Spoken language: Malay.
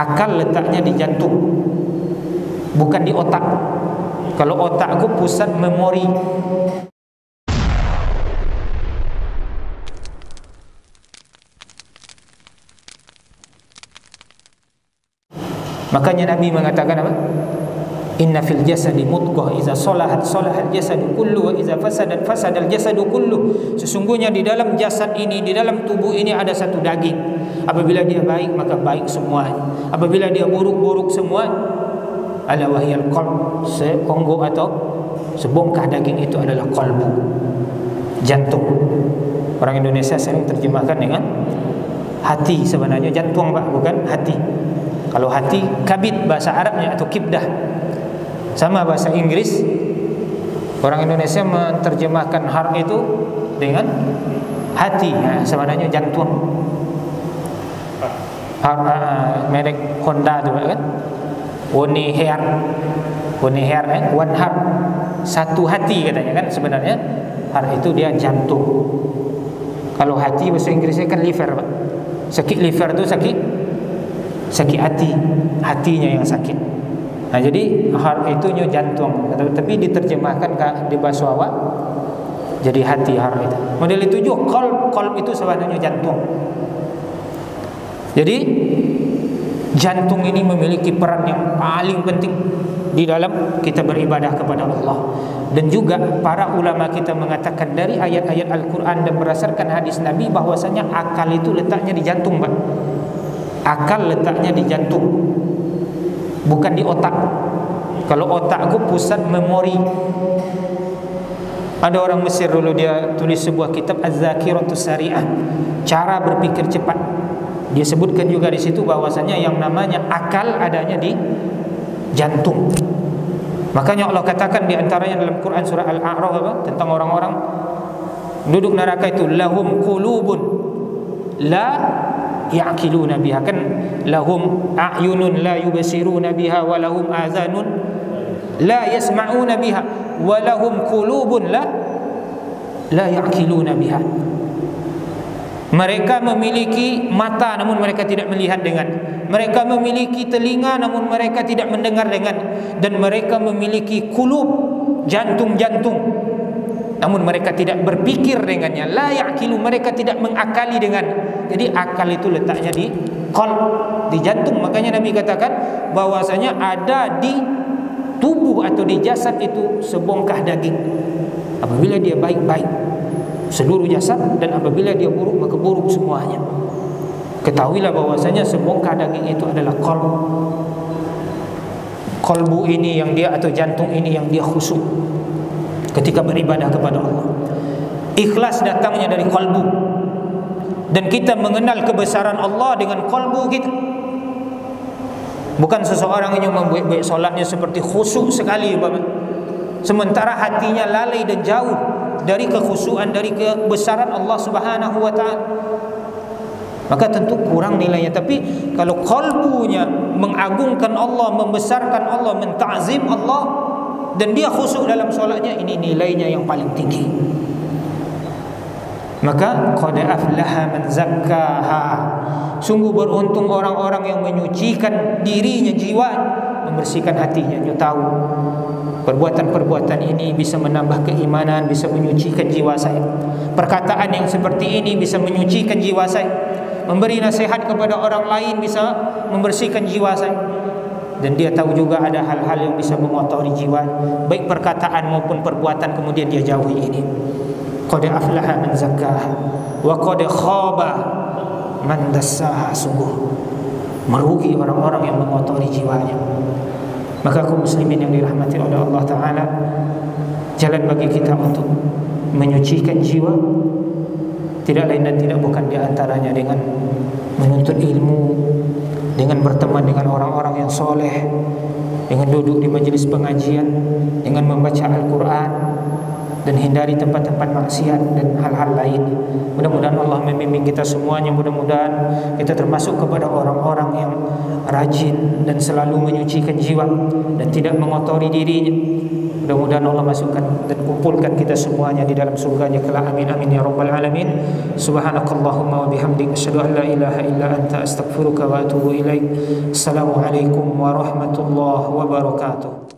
Akal letaknya di jantung, bukan di otak. Kalau otak itu pusat memori. Makanya Nabi mengatakan apa? Inna fil jasadi mudghah idza salahat salahal jasadu kullu wa idza fasadat fasadal jasadu kullu. Sesungguhnya di dalam jasad ini, di dalam tubuh ini ada satu daging. Apabila dia baik maka baik semua. Apabila dia buruk-buruk semua. Ala wahyal qalb, seonggo atau sebongkah daging itu adalah qalbu, jantung. Orang Indonesia sering terjemahkan dengan hati, sebenarnya jantung Pak, bukan hati. Kalau hati kabid bahasa Arabnya atau kibdah. Sama bahasa Inggris, orang Indonesia menerjemahkan heart itu dengan hati, nah, sebenarnya jantung. Merek Honda tu kan, One heart, satu hati katanya kan, sebenarnya heart itu dia jantung. Kalau hati bahasa Inggrisnya kan liver Pak. Sakit liver tu sakit hati, hatinya yang sakit. Nah, jadi heart itunya jantung, tapi diterjemahkan di bahasa awak jadi hati, heart itu. Model itu juga qalb itu sebenarnya jantung. Jadi jantung ini memiliki peran yang paling penting di dalam kita beribadah kepada Allah. Dan juga para ulama kita mengatakan dari ayat-ayat Al-Quran dan berdasarkan hadis Nabi bahwasanya akal itu letaknya di jantung Pak. Akal letaknya di jantung, bukan di otak. Kalau otak itu pusat memori. Ada orang Mesir dulu, dia tulis sebuah kitab Az-Zakiratus Sari'ah, cara berpikir cepat. Dia sebutkan juga di situ bahwasanya yang namanya akal adanya di jantung. Makanya Allah katakan di antaranya dalam Quran surah Al-A'raf tentang orang-orang duduk neraka itu, lahum qulubun la ya'qiluna biha, kan lahum a'yunun la yubsiruna biha wa lahum azanun la yasma'una biha wa lahum qulubun la ya'qiluna biha. Mereka memiliki mata namun mereka tidak melihat dengan, mereka memiliki telinga namun mereka tidak mendengar dengan, dan mereka memiliki qulub, jantung-jantung, namun mereka tidak berpikir dengannya. La ya'qilu, mereka tidak mengakali dengan. Jadi akal itu letaknya di qalb, di jantung. Makanya Nabi katakan bahwasanya ada di tubuh atau di jasad itu sebongkah daging. Apabila dia baik-baik seluruh jasad, dan apabila dia buruk maka buruk semuanya. Ketahuilah bahwasanya sebongkah daging itu adalah qalb. Qalbu ini yang dia, atau jantung ini yang dia khusyuk ketika beribadah kepada Allah. Ikhlas datangnya dari qalbu. Dan kita mengenal kebesaran Allah dengan qalbu kita. Bukan seseorang yang membuat solatnya seperti khusyuk sekali, sementara hatinya lalai dan jauh dari kekhusyuan, dari kebesaran Allah Subhanahu wa taala. Maka tentu kurang nilainya. Tapi kalau qalbunya mengagungkan Allah, membesarkan Allah, menta'zim Allah, dan dia khusyuk dalam solatnya, ini nilainya yang paling tinggi. Maka qad aflaha man zakkaha, sungguh beruntung orang-orang yang menyucikan dirinya, jiwa, membersihkan hatinya. Dia tahu perbuatan-perbuatan ini bisa menambah keimanan, bisa menyucikan jiwa saya. Perkataan yang seperti ini bisa menyucikan jiwa saya. Memberi nasihat kepada orang lain bisa membersihkan jiwa saya. Dan dia tahu juga ada hal-hal yang bisa mengotori jiwa, baik perkataan maupun perbuatan, kemudian dia jauhi ini. Qad aflaha man zakkaha wa qad khaba man dassaha, sungguh merugi orang-orang yang mengotori jiwanya. Maka kaum muslimin yang dirahmati oleh Allah Ta'ala, jalan bagi kita untuk menyucikan jiwa tidak lain dan tidak bukan diantaranya dengan menuntut ilmu, dengan berteman dengan orang-orang yang soleh, dengan duduk di majelis pengajian, dengan membaca Al-Quran, dan hindari tempat-tempat maksiat dan hal-hal lain. Mudah-mudahan Allah membimbing kita semuanya. Mudah-mudahan kita termasuk kepada orang-orang yang rajin dan selalu menyucikan jiwa dan tidak mengotori dirinya. Mudah-mudahan Allah masukkan dan kumpulkan kita semuanya di dalam surganya kelak. Amin amin ya rabbal alamin. Subhanakallahumma wa bihamdika asyhadu an la ilaha illa anta astaghfiruka wa atubu ilaik. Assalamualaikum warahmatullahi wabarakatuh.